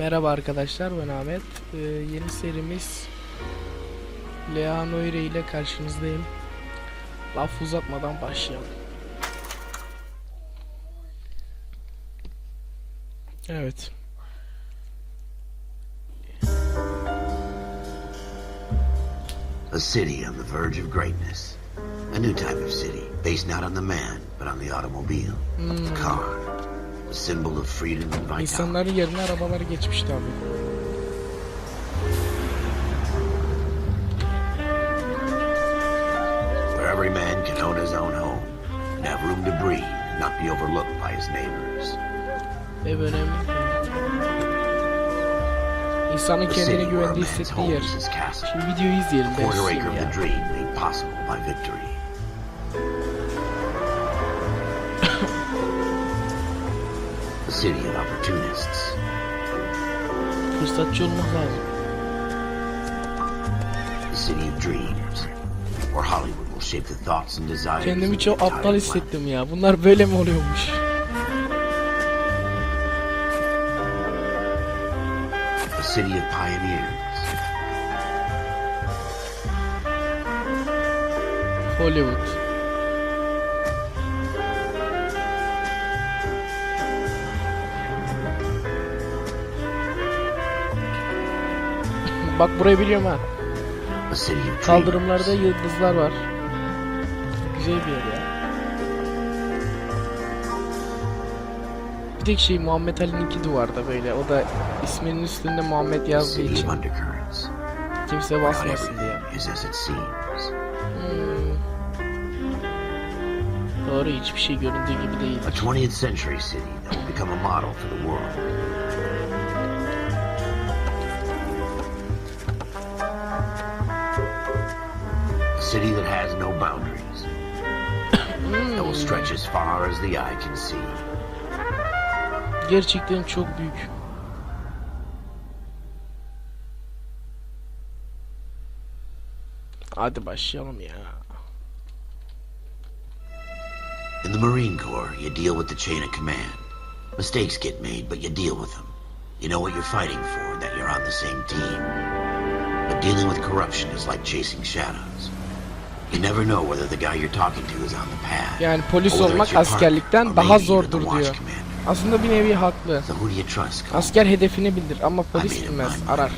Merhaba arkadaşlar, ben Ahmet. Yeni serimiz Noire ile karşınızdayım. Laf uzatmadan başlayalım. Evet. A city on the verge of greatness. A new type of city, based not on the man, but on the automobile, the car. A symbol of freedom and vitality. İnsanların yerine arabalar geçmişti abi. Where every man can own his own home and have room to breathe and not be overlooked by his neighbors. Ev önemli. İnsanın kendine güvendiği hissettiği yer. Şimdi videoyu izleyelim. Ben Quarter acre of the dream made possible by victory. A city of opportunists. Fırsatçı olmak lazım. A city of dreams, where Hollywood will shape the thoughts and desires. Kendimi çok aptal hissettim ya. Bunlar böyle mi oluyormuş? A city of pioneers. Hollywood. Bak burayı biliyorum ha. A city of dreamers. Kaldırımlarda yıldızlar var. Güzel bir yer ya. Bir tek şey Muhammed Ali'ninki duvarda böyle. O da isminin üstünde Muhammed A yazdığı city için. of undercurrents. Kimse Not basmasın diye. everything is as it seems. Doğru, hiçbir şey göründüğü gibi değil. A 20th century city that will become a model for the world. A city that has no boundaries. That will stretch as far as the eye can see. Gerçekten çok büyük. Hadi başlayalım ya. In the Marine Corps, you deal with the chain of command. Mistakes get made, but you deal with them. You know what you're fighting for, that you're on the same team. But dealing with corruption is like chasing shadows. You never know whether the guy you're talking to is on the path. Yani polis olmak askerlikten daha zordur diyor. Aslında bir nevi haklı. So who do you trust? Asker hedefini bilir ama polis bilmez, arar.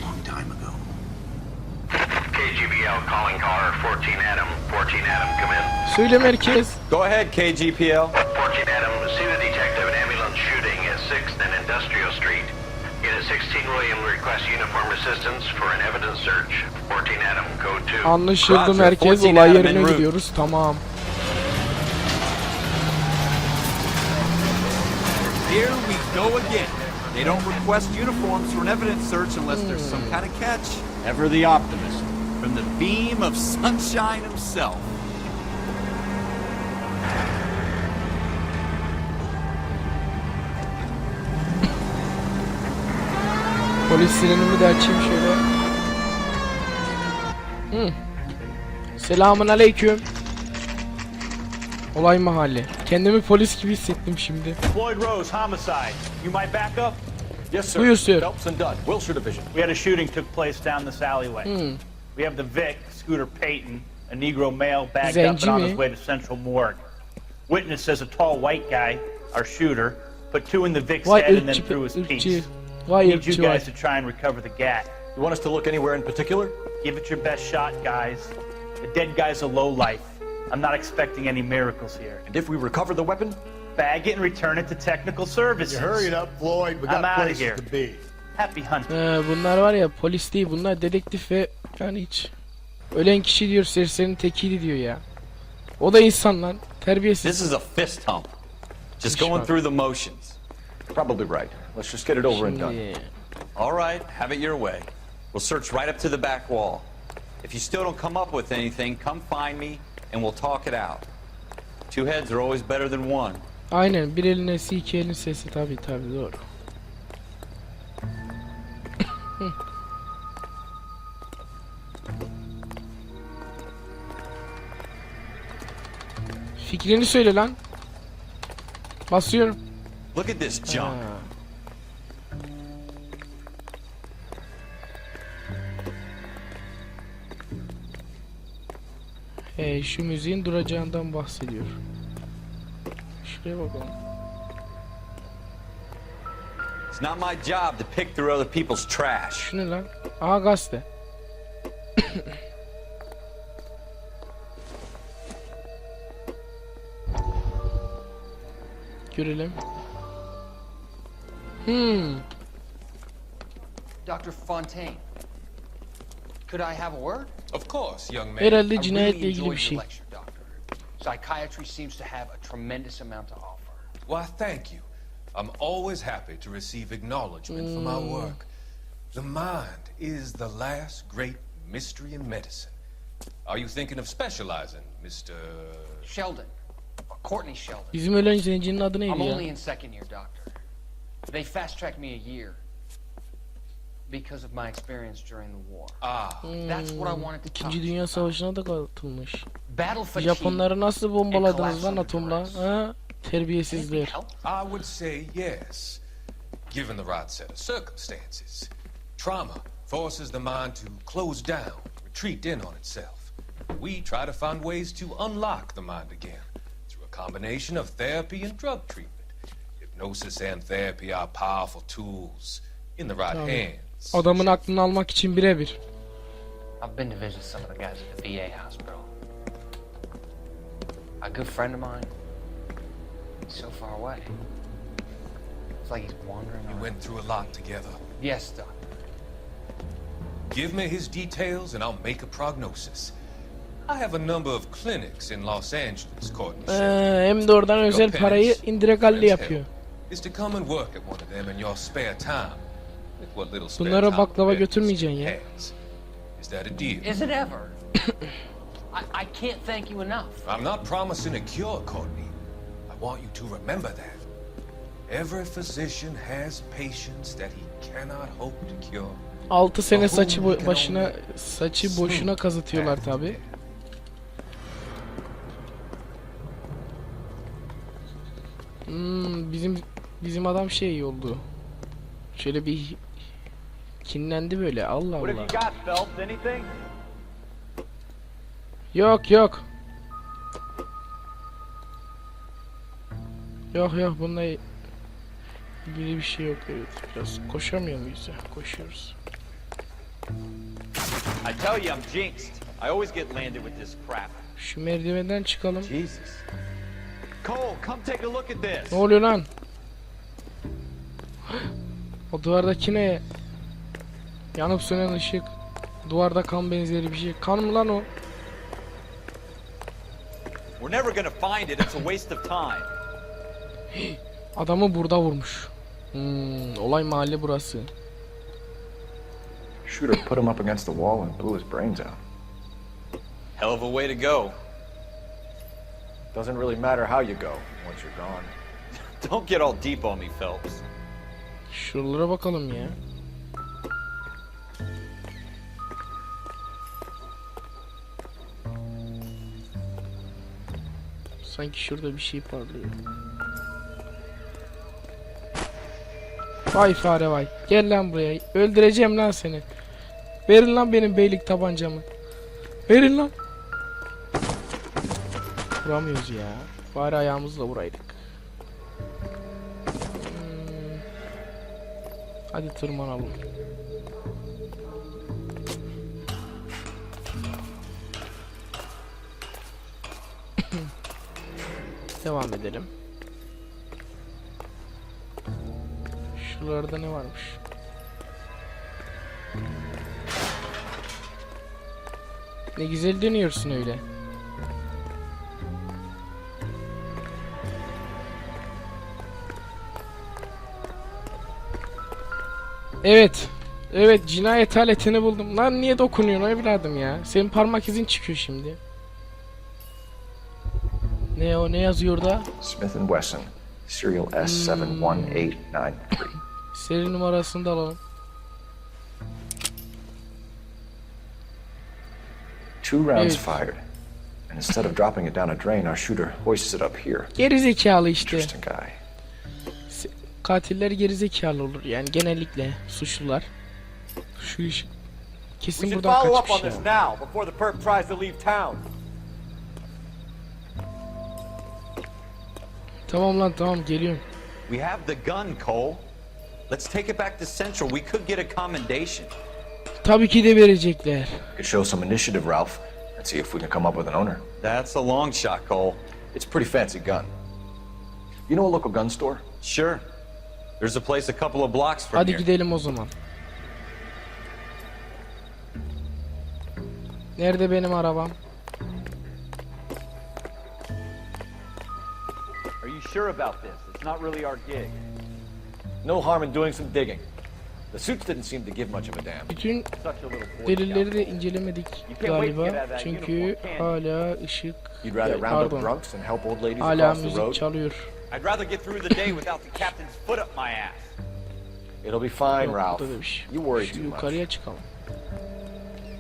KGPL calling caller 14 Adam. 14 Adam, come in. Söyle merkez. Go ahead, KGPL. 14 Adam, see the detective an ambulance shooting at 6th and Industrial Street. Unit 16 William requests uniform assistance for an evidence search. 14 Adam, code 2. Anlaşıldı merkez, olay yerine gidiyoruz, tamam. Here we go again. They don't request uniforms for an evidence search unless there's some kind of catch. Ever the optimist. From the beam of sunshine himself. Polis sirenimi de açayım şöyle. Selamun aleyküm. Olay mahalli. Kendimi polis gibi hissettim şimdi. Floyd Rose, homicide. You might back up? Yes, sir. Buyur sir. Phelps and Dunn, Wilshire Division. We had a shooting took place down this alleyway. We have the Vic, Scooter Payton, a Negro male bagged up and on his way to Central Morgue. Witness says a tall white guy, our shooter, put two in the Vic's head and then threw his piece. Vay Need you ırkçı guys vay. to try and recover the gat. You want us to look anywhere in particular? Give it your best shot, guys. The dead guy's a low life. I'm not expecting any miracles here. And if we recover the weapon? Bag it and return it to technical services. You hurry it up, Floyd. We I'm got outta places here. to be. Happy hunting. Bunlar var ya, polis değil bunlar, dedektif ve yani hiç. Ölen kişi diyor, serserinin tekiydi diyor ya. O da insan lan, terbiyesiz. This is a fist hump. Just going through the motions. Probably right. Let's just get it over and done. Şimdi, All right, have it your way. We'll search right up to the back wall. If you still don't come up with anything, come find me and we'll talk it out. Two heads are always better than one. aynen, bir elin sesi, iki elin sesi, tabii doğru. Fikrini söyle lan. Basıyorum. Look at this junk. Şu müziğin duracağından bahsediyor. Şuraya bakalım. It's not my job to pick through other people's trash. Şu ne lan? Aha gazete. Görelim. Dr. Fontaine, could I have a word? Of course, young man. Herhalde I cinayetle really ilgili bir enjoyed şey. your lecture, Doctor. Psychiatry seems to have a tremendous amount to offer. Why, thank you. I'm always happy to receive acknowledgement for my work. The mind is the last great mystery in medicine. Are you thinking of specializing, Mr. Sheldon, Courtney Sheldon. Bizim ölen zencinin adı neydi I'm only ya? in second year, Doctor. They fast-tracked me a year because of my experience during the war. That's what I wanted to talk İkinci to Dünya you about. Savaşı'na da katılmış. Battle fatigue. Japonları nasıl bombaladınız and lan collapse atomla? under Ha? Anything Terbiyesizler. help? I would say yes, given the right set of circumstances. Trauma forces the mind to close down, retreat in on itself. We try to find ways to unlock the mind again through a combination of therapy and drug treatment. Hypnosis and therapy are powerful tools in the right hands. Adamın aklını almak için birebir. I've been to visit some of the guys at the VA hospital. A good friend of mine, he's so far away. It's like he's wandering We around. went through a lot together. Yes, Doctor. Give me his details and I'll make a prognosis. I have a number of clinics in Los Angeles, Courtney. Hem de oradan özel parayı indiregalli yapıyor. Is to come and work at one of them in your spare time. With what little spare Bunlara time baklava the business götürmeyeceksin ya. has. Is that a deal? Is it ever? I can't thank you enough. I'm not promising a cure, Courtney. I want you to remember that. Every physician has patients that he cannot hope to cure. 6 sene saçı boşuna kazıtıyorlar tabi. Bizim adam şey oldu. Şöyle bir kinlendi böyle. Allah What have Allah. you got, Phelps? Anything? Yok. Yok bunda ilgili bir şey yok, evet. Biraz koşamıyor muyuz ya? Koşuyoruz. I tell you, I'm jinxed. I always get landed with this crap. Şu merdivenden çıkalım. Jesus. Cole, come take a look at this. Ne oluyor lan? O duvardaki ne? Yanıp sönen ışık. Duvarda kan benzeri bir şey. Kan mı lan o? We're never gonna find it. It's a waste of time. Adamı burada vurmuş. Olay mahalle burası. Shooter put him up against the wall and blew his brains out. Hell of a way to go. Doesn't really matter how you go once you're gone. Don't get all deep on me, Phelps. Şuralara bakalım ya. Sanki şurada bir şey parlıyor. Vay fare vay. Gel lan buraya. Öldüreceğim lan seni. Verin lan benim beylik tabancamı. Verin lan. Vuramıyoruz ya. Bari ayağımızla vuraydık. Hadi tırmanalım. Devam edelim. Şuralarda ne varmış? Ne güzel dönüyorsun öyle. Evet, cinayet aletini buldum. Lan niye dokunuyorsun evladım ya? Senin parmak izin çıkıyor şimdi. Ne o, ne yazıyor da? Smith & Wesson, serial S71893. Seri numarasını da alalım. 2 rounds Evet. fired. And instead of dropping it down a drain, our shooter hoists it up here. Geri zekalı işte. Interesting guy. Katiller geri zekalı olur yani genellikle suçlular. Şu iş We kesin should buradan follow up on kaçmış this ya. now, before the perp tries to leave town. Tamam lan tamam geliyorum. We have the gun, Cole. Let's take it back to Central. We could get a commendation. Tabii ki de verecekler. Could show some initiative, Ralph, and see if we can come up with an owner. That's a long shot, Cole. It's a pretty fancy gun. You know a local gun store? Sure. There's a place a couple of blocks from Hadi here. gidelim o zaman. Nerede benim arabam? Are you sure about this? It's not really our gig. No harm in doing some digging. The suits didn't seem to give much of a damn. Bütün Such a little boy delilleri de incelemedik galiba. Çünkü hala ışık You'd rather round up pardon. drunks and help old ladies Hala across the müzik road? çalıyor. I'd rather get through the day without the captain's foot up my ass. It'll be fine, Yok, Ralph. burada da bir şey. You worry Şu too much. yukarıya çıkalım.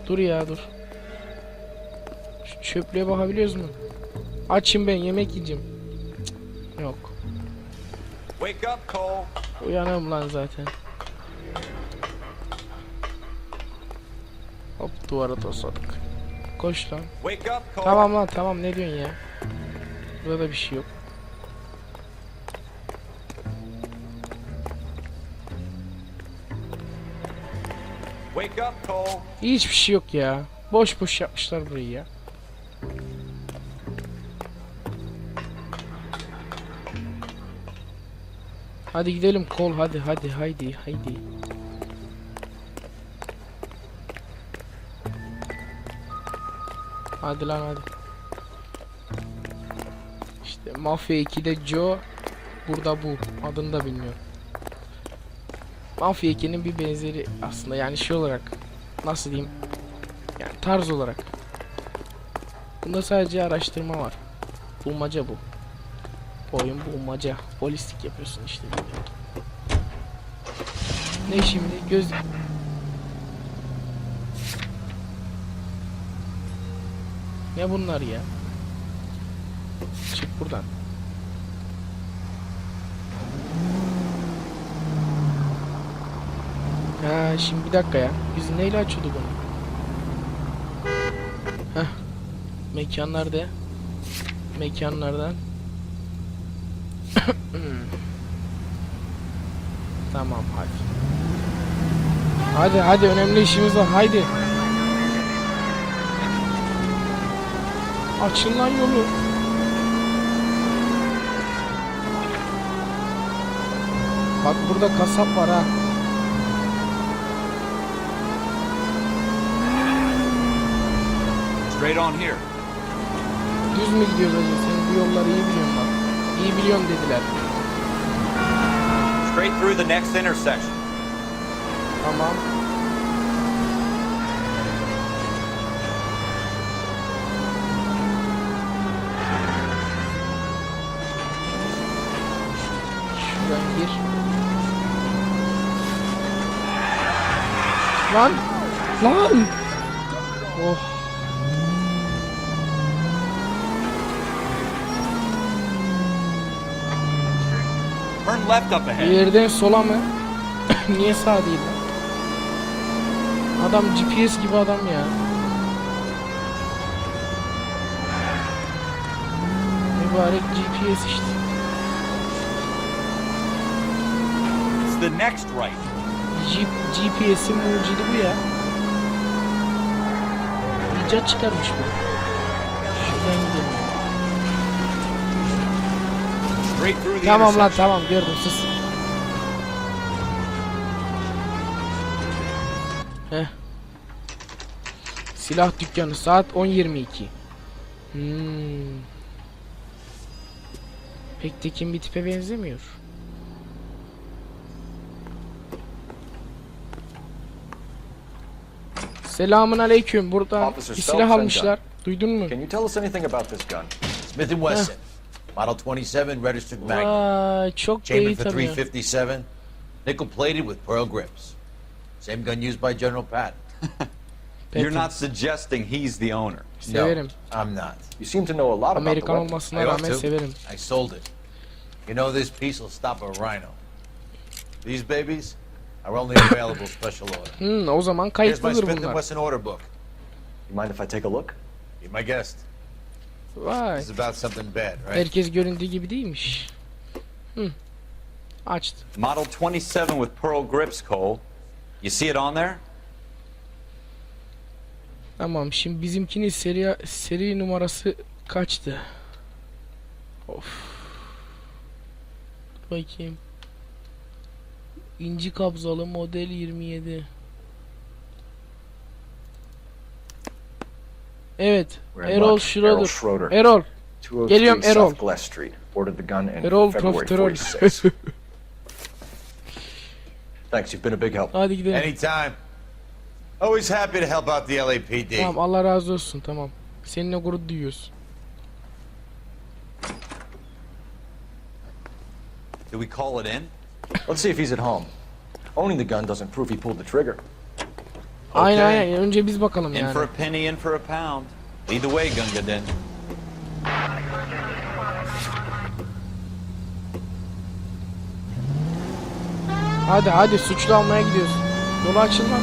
Dur ya dur. Şu çöplüğe bakabiliyoruz mu? Açım ben yemek yiyeceğim. Cık, yok. Wake up, Cole. Uyanım lan zaten. Hop duvara tosladık. Koş lan. Wake up, Cole. Tamam lan tamam ne diyorsun ya? Burada bir şey yok. Wake up, Cole. Hiçbir şey yok ya. Boş boş yapmışlar burayı ya. Hadi gidelim kol hadi haydi. Hadi lan hadi. İşte Mafya 2'de Joe, burada bu. Adını da bilmiyorum. Mafya 2'nin bir benzeri aslında yani şey olarak nasıl diyeyim? Yani tarz olarak. Bunda sadece araştırma var. Bulmaca bu. Oyun bulmaca. Polislik yapıyorsun işte. Ne şimdi? Göz... Ne bunlar ya? Çık buradan. Ha şimdi bir dakika ya. Biz neyle açıyorduk onu? Heh. Mekanlarda. Mekanlardan. Tamam hadi. Hadi önemli işimiz var haydi. Açın lan yolu. Bak burada kasap var ha. Straight on here. Düz mü gidiyoruz acaba? Sen bu yolları iyi biliyorsun bak. İyi biliyorum dediler. Straight through the next intersection. Tamam. Şuradan gir. Lan! Lan! Oh! Turn left up Bir ahead. yerden sola mı? Niye sağ değil lan? Adam GPS gibi adam ya. Mübarek GPS işte. It's the next right. GPS'in mucidi bu ya. İcat çıkarmış bu. Şuradan gidelim. Straight through the Tamam lan intersection. tamam gördüm sus. Heh. Silah dükkanı saat 10:22. Pek tekin bir tipe benzemiyor. Selamun aleyküm. Burada Officer bir Phelps silah and almışlar. Duydun mu? Can you tell us anything about this gun? Smith & Wesson, Model 27 registered Magnum. Vay çok da iyi Chambered for tanıyor. 357, nickel plated with pearl grips. Same gun used by General Patton. You're not suggesting he's the owner. Severim. No, I'm not. You seem to know a lot about the Amerikan weapon. olmasına I ought rağmen to. severim. I sold it. You know, this piece will stop a rhino. These babies are only available special order. O zaman Here's my kayıtlıdır Smith & bunlar. Wesson order book. You mind if I take a look? Be my guest. Vay. This is about something bad, right? Herkes göründüğü gibi değilmiş. Açtı. Model 27 with pearl grips, Cole. You see it on there? Tamam, şimdi bizimkinin seri numarası kaçtı? Of. Bakayım. İnci kabzalı model 27. Evet. Errol Schroeder. Errol. Geliyorum Errol. Errol profiterol. Thanks, you've been a big help. Hadi gidelim. Anytime. Always happy to help out the LAPD. Tamam, Allah razı olsun, tamam. Seninle gurur duyuyoruz. Did we call it in? Let's see if he's at home. Owning the gun doesn't prove he pulled the trigger. Aynen aynen. Önce biz bakalım In yani. for a penny, in for a pound. Lead the way, Gungadin. Hadi hadi, suçlu almaya gidiyoruz. Yolu açın lan.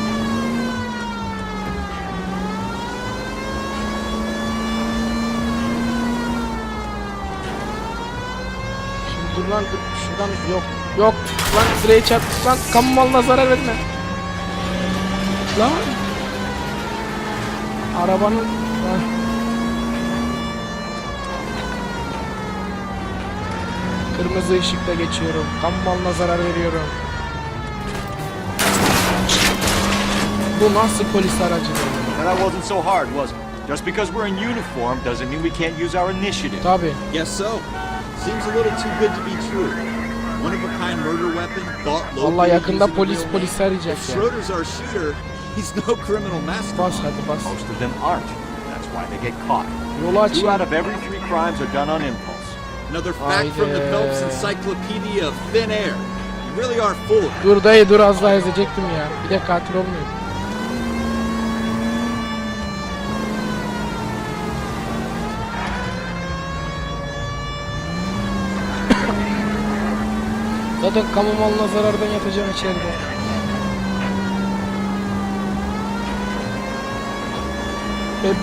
Şimdi dur lan, dur. Şuradan yok. Yok lan, direğe çarptık lan. Kamu malına zarar verme. Lan. Arabanın... Lan. Kırmızı ışıkta geçiyorum. Kamu malına zarar veriyorum. Bu nasıl polis aracıdır? That wasn't so hard, was it? Just because we're in uniform doesn't mean we can't use our initiative. Tabii. Guess so. Seems a little too good to be true. One of a kind murder weapon bought locally. Allah, yakında using a polis real polisi name. arayacak If ya. Schroeder's our shooter, he's no criminal mastermind. Bas hadi bas. Most of them aren't. That's why they get caught. Yolu açın. 2 out of every 3 crimes are done on impulse. Another fact from the Phelps Encyclopedia of Thin Air. You really are full of it. Dur dayı dur, az daha ezecektim ya. Bir de katil olmuyor. Zaten kamu malına zarardan yatacağım içeride.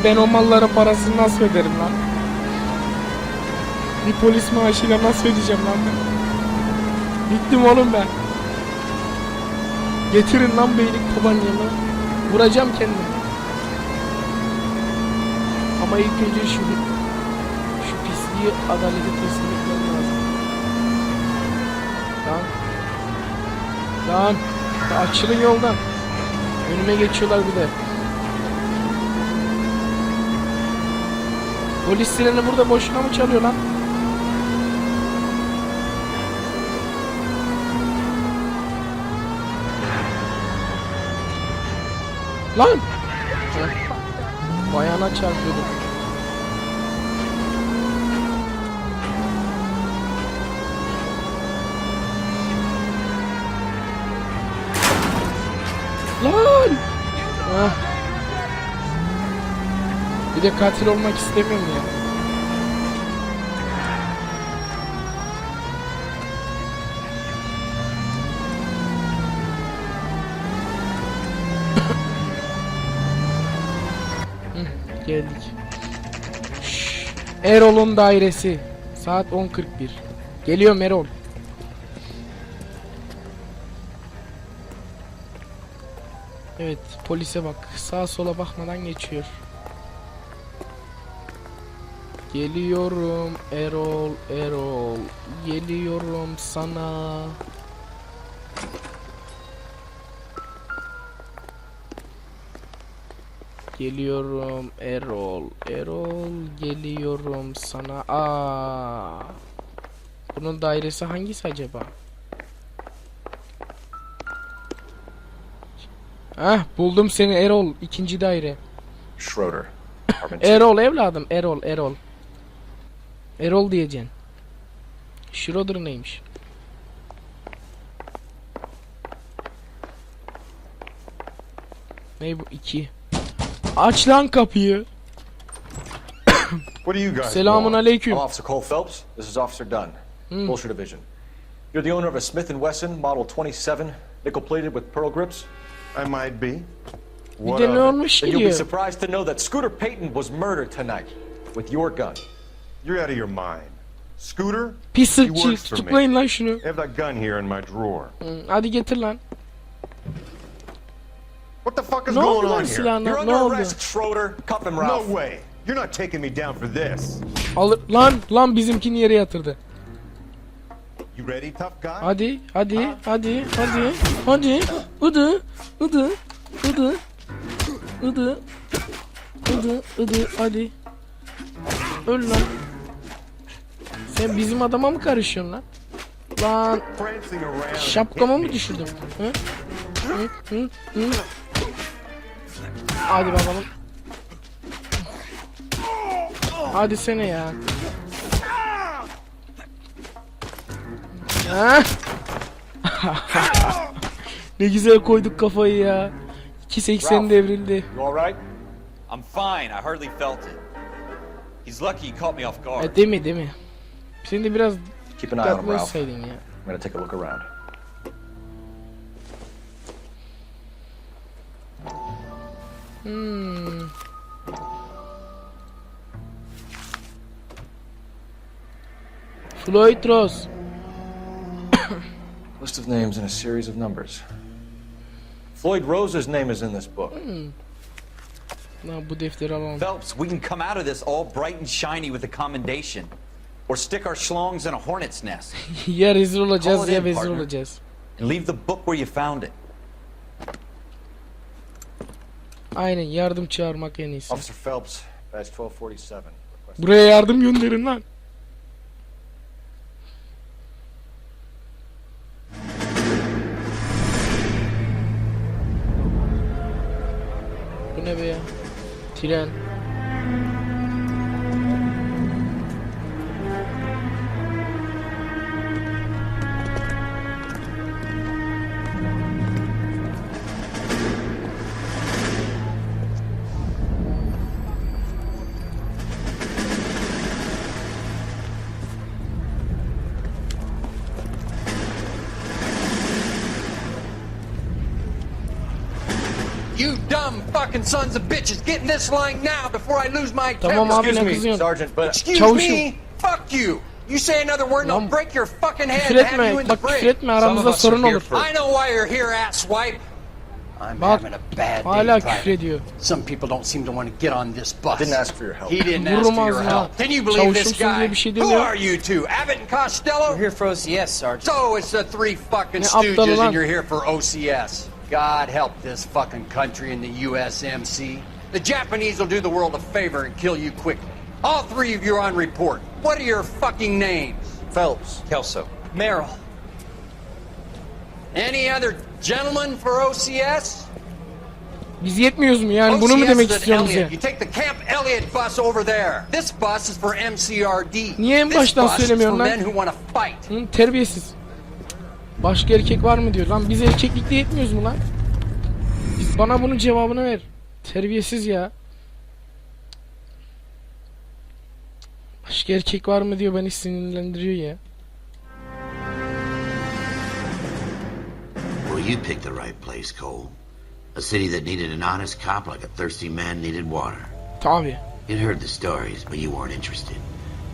Ben o malların parasını nasıl öderim lan? Bir polis maaşıyla nasıl ödeyeceğim lan ben? Bittim oğlum ben. Getirin lan beylik tabancamı. Vuracağım kendimi. Ama ilk önce şu pisliği adalete teslim etmem lazım. Lan. Açılın yoldan. Önüme geçiyorlar bir de. Polis sireni burada boşuna mı çalıyor lan? Lan! Bayana çarpıyordum. Lan! Ah. Bir de katil olmak istemiyorum ya. Geldik. Erol'un dairesi. Saat 10:41. Geliyorum Erol. Evet, polise bak. Sağa sola bakmadan geçiyor. Geliyorum Erol, Erol. Geliyorum sana. Geliyorum Erol, Erol. Geliyorum sana. Aa. Bunun dairesi hangisi acaba? Ah, buldum seni Erol. 2. daire. Schroeder. Erol evladım, Erol, Erol. Erol diyeceksin. Schroeder neymiş? Ne bu? 2. Aç lan kapıyı. What do you guys Selamun want? aleyküm. I'm Officer Cole Phelps. This is Officer Dunn. Bullshit Division. You're the owner of a Smith & Wesson Model 27, nickel-plated with pearl grips? I might be. Bir de ne olmuş Then you'll be gidiyor? surprised to know that Scooter Payton was murdered tonight with your gun. You're out of your mind. Scooter? Pis He sırtçı, works for me. tutuklayın lan şunu. I have that gun here in my drawer. Hadi getir lan. What the fuck is Ne oldu going lan on here? silahına? You're Ne under oldu? arrest, Schroeder. Cuff him, No Ralph. way. You're not taking me down for this. Alır lan bizimkini yere yatırdı. You ready, tough guy? Hadi. Hadi. Idı. Hadi. Öl lan. Sen bizim adama mı karışıyorsun lan? Lan Prancing around. şapkamı mı düşürdüm? Hı? Hadi bakalım. Hadi sene ya. Ha? Ne güzel koyduk kafayı ya. 2.80 devrildi. You alright? I'm fine. I hardly felt it. He's lucky he caught me off guard. Değil mi? Sen de biraz Keep an eye on him, dikkatli Ralph. olsaydın ya. I'm gonna take a look around. Floyd Rose. List of names and a series of numbers. Floyd Rose's name is in this book. Lan bu defteri alalım. Phelps, we can come out of this all bright and shiny with a commendation. Or stick our schlongs in a hornet's nest. Ya rezil olacağız Call it ya in, vezir partner. olacağız. And leave the book where you found it. Aynen yardım çağırmak en iyisi. Officer Phelps, badge 1247. Request- Buraya yardım gönderin lan. Bu ne be ya? Tren. You dumb fucking sons of bitches, get in this line now before I lose my Tamam temper. abi ne Excuse me, kızıyorsun? Sergeant, but Excuse Çavuşum. me? Fuck you. You say another word and I'll Lan, break your fucking head Küfür and have you etme. in the Bak küfür brig. etme aramızda sorun olur. I know why you're here, asswipe. I'm Bak having a bad day, hala Private. küfür ediyor. Some people don't seem to want to get on this bus. didn't ask for your help. He didn't ask Vururum for your ağzına. help. Can you believe this Çavuşumsun guy? diye bir şey Who demiyor. are you two? Abbott and Costello? We're here for OCS, Sergeant. So it's the three fucking Ne aptalı stooges lan? and you're here for OCS. God help this fucking country and the USMC. The Japanese will do the world a favor and kill you quickly. All three of you are on report. What are your fucking names? Phelps. Kelso. Merrill. Any other gentlemen for OCS? Biz yetmiyoruz mu yani bunu mu demek OCS is at istiyorsunuz ya? Elliott. You take the Camp Elliott bus over there. This bus is for MCRD. Niye en This baştan bus is for söylemiyorsun lan? men who want to fight. Hı, terbiyesiz. Başka erkek var mı diyor. Lan biz erkeklikte yetmiyoruz mu lan? Bana bunun cevabını ver. Terbiyesiz ya. Başka erkek var mı diyor, beni sinirlendiriyor ya. Well, you picked the right place, Cole. A city that needed an honest cop like a thirsty man needed water. Tabii. You'd heard the stories, but you weren't interested.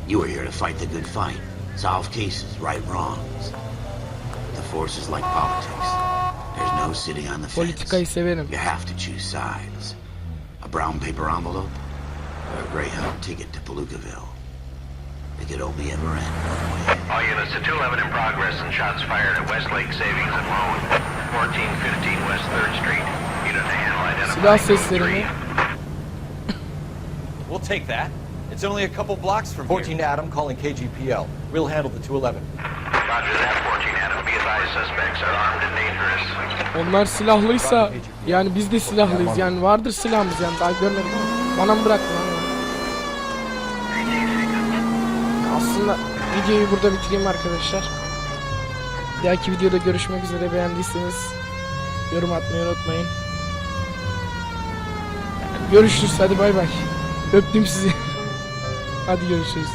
You were here to fight the good fight, solve cases, right wrongs. The force is like politics. There's no sitting on the fence. Politikayı severim. You have to choose sides. A brown paper envelope or a Greyhound ticket to Palookaville. It could only ever end one way. All units to 211 in progress and shots fired at Westlake Savings and Loan, 1415 West 3rd Street. Unit to handle Silah identifying sesleri mi? We'll take that. It's only a couple blocks from 14 here. Adam calling KGPL. We'll handle the 211. Roger that, 14 Adam. Be advised, suspects are armed and dangerous. Onlar silahlıysa yani biz de silahlıyız yani, vardır silahımız yani, daha görmedim. Bana mı bıraktın lan? Aslında videoyu burada bitireyim arkadaşlar. Bir dahaki videoda görüşmek üzere, beğendiyseniz yorum atmayı unutmayın. Görüşürüz, hadi bay bay. Öptüm sizi. Hadi görüşürüz.